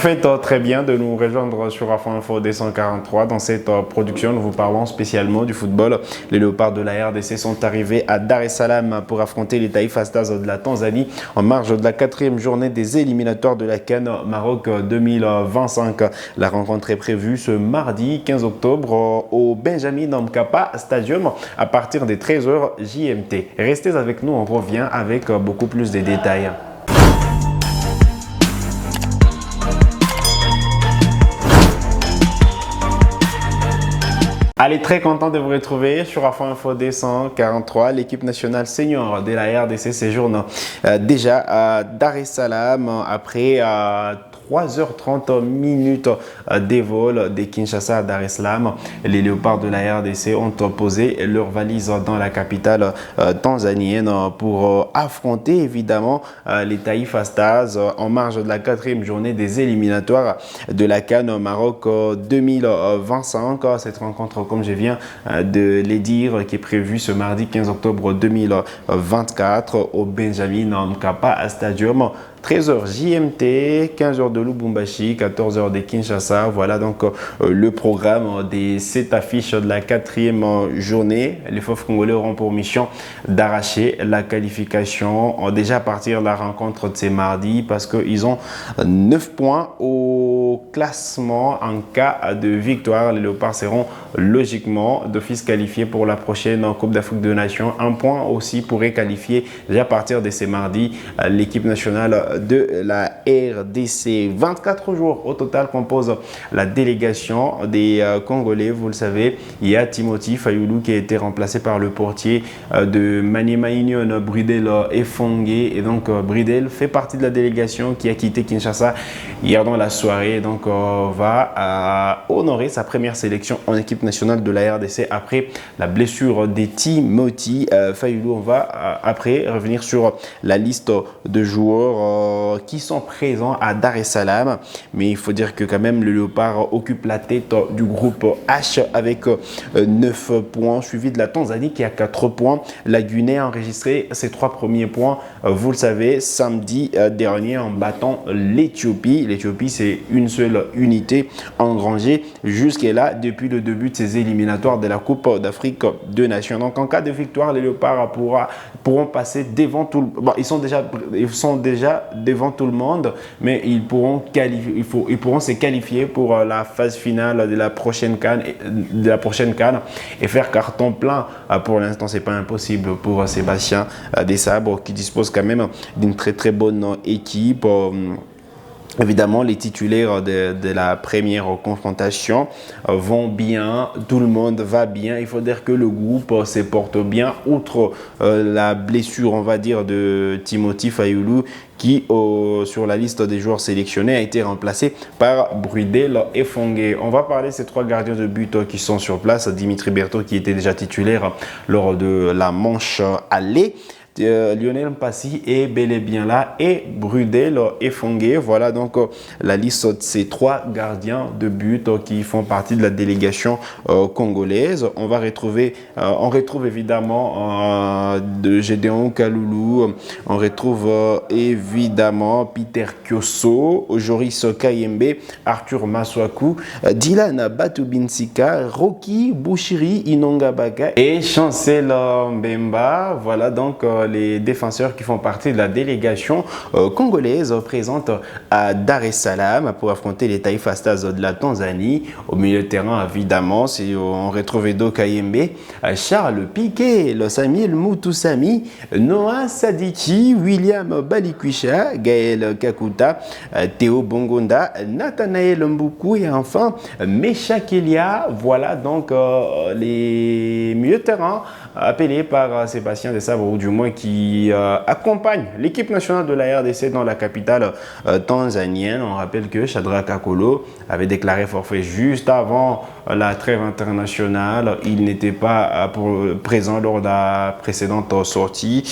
faites très bien de nous rejoindre sur Afro Info D143. Dans cette production, nous vous parlons spécialement du football. Les Léopards de la RDC sont arrivés à Dar es Salaam pour affronter les Taifa Stars de la Tanzanie en marge de la 4e journée des éliminatoires de la CAN Maroc 2025. La rencontre est prévue ce mardi 15 octobre au Benjamin Mkapa Stadium à partir des 13h JMT. Restez avec nous, on revient avec beaucoup plus de détails. Allez, très content de vous retrouver sur Afro Info D143. L'équipe nationale senior de la RDC séjourne déjà à Dar es Salaam après 3h30 minutes des vols de Kinshasa à Dar es Salaam. Les Léopards de la RDC ont posé leurs valises dans la capitale tanzanienne pour affronter évidemment les Taifa Stars en marge de la 4e journée des éliminatoires de la CAN Maroc 2025. Cette rencontre, comme je viens de le dire, qui est prévue ce mardi 15 octobre 2024 au Benjamin Mkapa Stadium. 13h JMT, 15h de Lubumbashi, 14h de Kinshasa. Voilà donc le programme des 7 affiches de la 4e journée. Les Fauves Congolais auront pour mission d'arracher la qualification déjà à partir de la rencontre de ces mardis parce qu'ils ont 9 points au classement. En cas de victoire, les Léopards seront logiquement d'office qualifiés pour la prochaine Coupe d'Afrique des Nations. Un point aussi pourrait qualifier déjà à partir de ces mardis l'équipe nationale de la RDC. 24 jours au total compose la délégation des Congolais. Vous le savez, il y a Timothy Fayulu qui a été remplacé par le portier de Maniema Union, Bridel Efongue. Et donc Bridel fait partie de la délégation qui a quitté Kinshasa hier dans la soirée. Donc va honorer sa première sélection en équipe nationale de la RDC après la blessure de Timothy Fayulu. On va après revenir sur la liste de joueurs qui sont présents à Dar es Salaam, mais il faut dire que quand même le Léopard occupe la tête du groupe H avec 9 points, suivi de la Tanzanie qui a 4 points. La Guinée a enregistré ses 3 premiers points, vous le savez, samedi dernier en battant l'Éthiopie. L'Éthiopie, c'est une seule unité engrangée jusqu'à depuis le début de ces éliminatoires de la Coupe d'Afrique des Nations. Donc en cas de victoire, les Léopards pourront passer devant tout le monde. Bon, ils sont déjà devant tout le monde, mais ils pourront se qualifier pour la phase finale de la prochaine CAN et faire carton plein. Pour l'instant, c'est pas impossible pour Sébastien Desabre qui dispose quand même d'une très bonne équipe. Évidemment, les titulaires de la première confrontation vont bien, tout le monde va bien. Il faut dire que le groupe se porte bien, outre la blessure, on va dire, de Timothy Fayulu, qui sur la liste des joueurs sélectionnés a été remplacé par Bridel Efongue. On va parler de ces 3 gardiens de but qui sont sur place. Dimitri Berthaud qui était déjà titulaire lors de la manche aller. Lionel Mpassi est bel et bien là et Bridel Efongue. Voilà donc la liste de ces 3 gardiens de but qui font partie de la délégation congolaise. On retrouve évidemment de Gédéon Kaloulou, on retrouve évidemment Peter Kioso, Joris Kayembe, Arthur Maswaku, Dylan Batubinsika, Rocky Bouchiri Inongabaka et Chancel Mbemba. Voilà donc les défenseurs qui font partie de la délégation congolaise présente à Dar es Salaam pour affronter les Taifa Stars de la Tanzanie. Au milieu de terrain, évidemment, on retrouve Edo Kayembe, Charles Piquet, Samuel Mutusami, Noah Sadiki, William Balikwisha, Gaël Kakuta, Théo Bongonda, Nathanaël Mboukou et enfin Mecha Kelia. Voilà donc les milieux de terrain appelés par Sébastien Desabre, ou du moins qui accompagne l'équipe nationale de la RDC dans la capitale tanzanienne. On rappelle que Shadrack Akolo avait déclaré forfait juste avant la trêve internationale. Il n'était pas présent lors de la précédente sortie.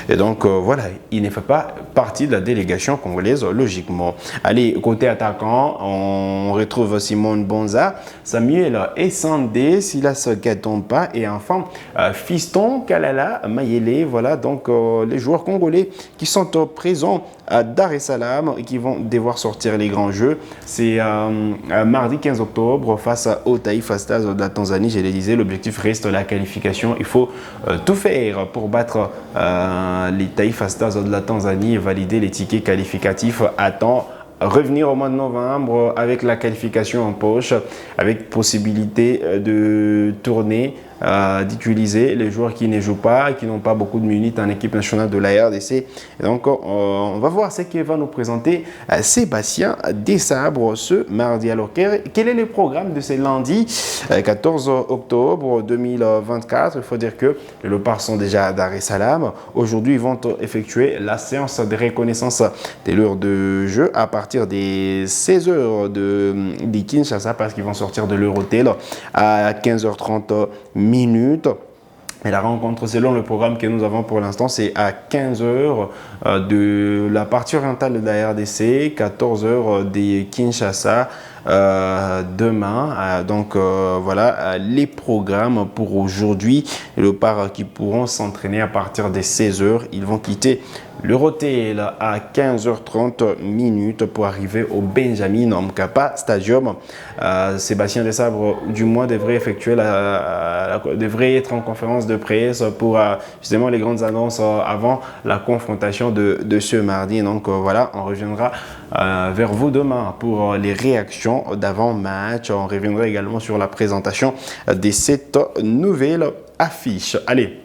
Et donc voilà, il ne fait pas partie de la délégation congolaise logiquement. Allez, côté attaquant, on retrouve Simon Bonza, Samuel Essandé, Silas Katompa et enfin Fiston Kalala Mayele. Voilà donc les joueurs congolais qui sont présents à Dar es Salaam et qui vont devoir sortir les grands jeux. C'est mardi 15 octobre face au Taifa Stars de la Tanzanie. Je le disais, l'objectif reste la qualification. Il faut tout faire pour battre les Taifa Stars de la Tanzanie et valider les tickets qualificatifs à temps. Revenir au mois de novembre avec la qualification en poche, avec possibilité de tourner, d'utiliser les joueurs qui ne jouent pas, qui n'ont pas beaucoup de minutes en équipe nationale de la RDC. Et donc, on va voir ce qu'il va nous présenter Sébastien Desabre ce mardi. Alors, quel est le programme de ce lundi 14 octobre 2024? Il faut dire que les Léopards sont déjà à Dar es Salaam. Aujourd'hui, ils vont effectuer la séance de reconnaissance de l'heure de jeu à partir des 16h de Kinshasa parce qu'ils vont sortir de leur hôtel à 15h30 minutes. Et la rencontre, selon le programme que nous avons pour l'instant, c'est à 15h de la partie orientale de la RDC, 14h de Kinshasa demain. Donc voilà les programmes pour aujourd'hui. Les Léopards qui pourront s'entraîner à partir des 16h. Ils vont quitter leur hôtel à 15h30 minutes pour arriver au Benjamin Mkapa Stadium. Sébastien Desabre, du moins, devrait être en conférence de presse pour justement les grandes annonces avant la confrontation de ce mardi. Donc voilà, on reviendra vers vous demain pour les réactions d'avant-match. On reviendra également sur la présentation de cette nouvelle affiche. Allez,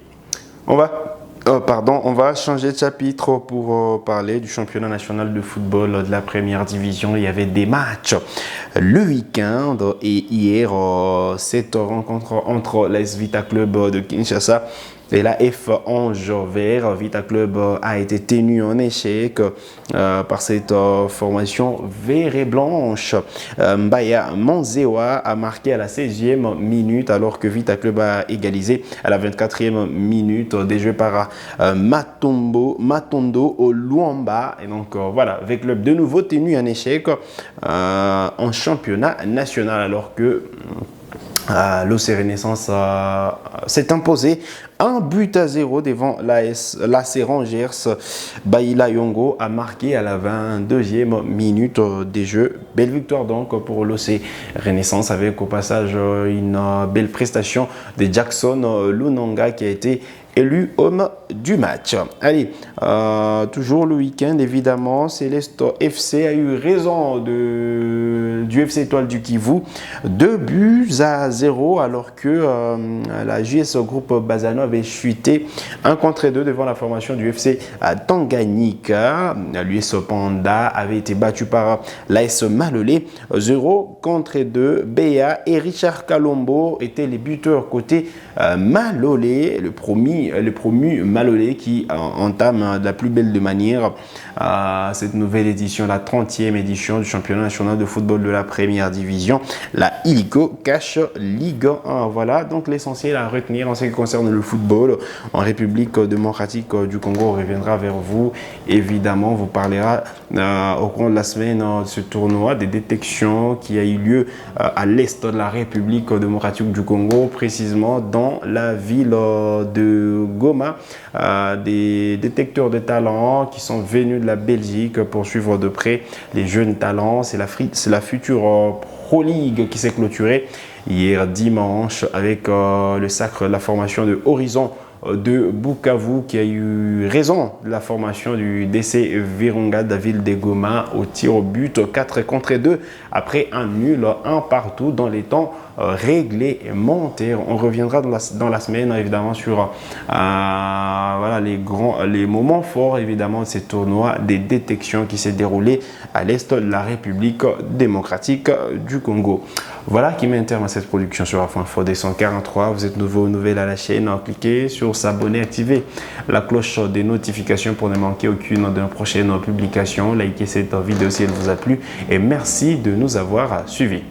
on va changer de chapitre pour parler du championnat national de football de la première division. Il y avait des matchs le week-end et hier, cette rencontre entre l'AS Vita Club de Kinshasa et la F11 Vert. Vita Club a été tenu en échec par cette formation vert et blanche. Mbaya Manzewa a marqué à la 16e minute alors que Vita Club a égalisé à la 24e minute, déjoué par Matondo Luamba. Et donc voilà, Vita Club de nouveau tenu en échec en championnat national alors que l'OC Renaissance s'est imposé 1-0 devant l'AS Rangers. Baïla Yongo a marqué à la 22e minute des jeux. Belle victoire donc pour l'OC Renaissance avec au passage une belle prestation de Jackson Lunanga qui a été élu homme du match. Allez, toujours le week-end, évidemment, Céleste FC a eu raison du FC Étoile du Kivu. 2-0 alors que la JS Groupe Bazano avait chuté 1-2 devant la formation du FC Tanganyika. L'US Panda avait été battu par l'AS Malolé 0-2. Béa et Richard Kalombo étaient les buteurs côté Malolé, le promu Malolé qui entame de la plus belle de manière cette nouvelle édition, la 30e édition du championnat national de football de la première division, la Illico Cash Ligue 1. Voilà donc l'essentiel à retenir en ce qui concerne le football en République démocratique du Congo. On reviendra vers vous, évidemment, on vous parlera au cours de la semaine de ce tournoi des détections qui a eu lieu à l'est de la République démocratique du Congo, précisément dans la ville de Goma. Des détecteurs de talents qui sont venus de la Belgique pour suivre de près les jeunes talents. C'est la future Pro League qui s'est clôturée hier dimanche avec le sacre de la formation de Horizon de Bukavu qui a eu raison de la formation du DC Virunga de la ville de Goma au tir au but 4-2 après un nul 1-1 dans les temps réglementaires. On reviendra dans la semaine évidemment sur voilà, les moments forts évidemment de ces tournois des détections qui s'est déroulé à l'est de la République démocratique du Congo. Voilà qui met un terme à cette production sur Info 243. Vous êtes nouveau ou nouvelle à la chaîne, cliquez sur s'abonner, activez la cloche des notifications pour ne manquer aucune de nos prochaines publications. Likez cette vidéo si elle vous a plu et merci de nous avoir suivis.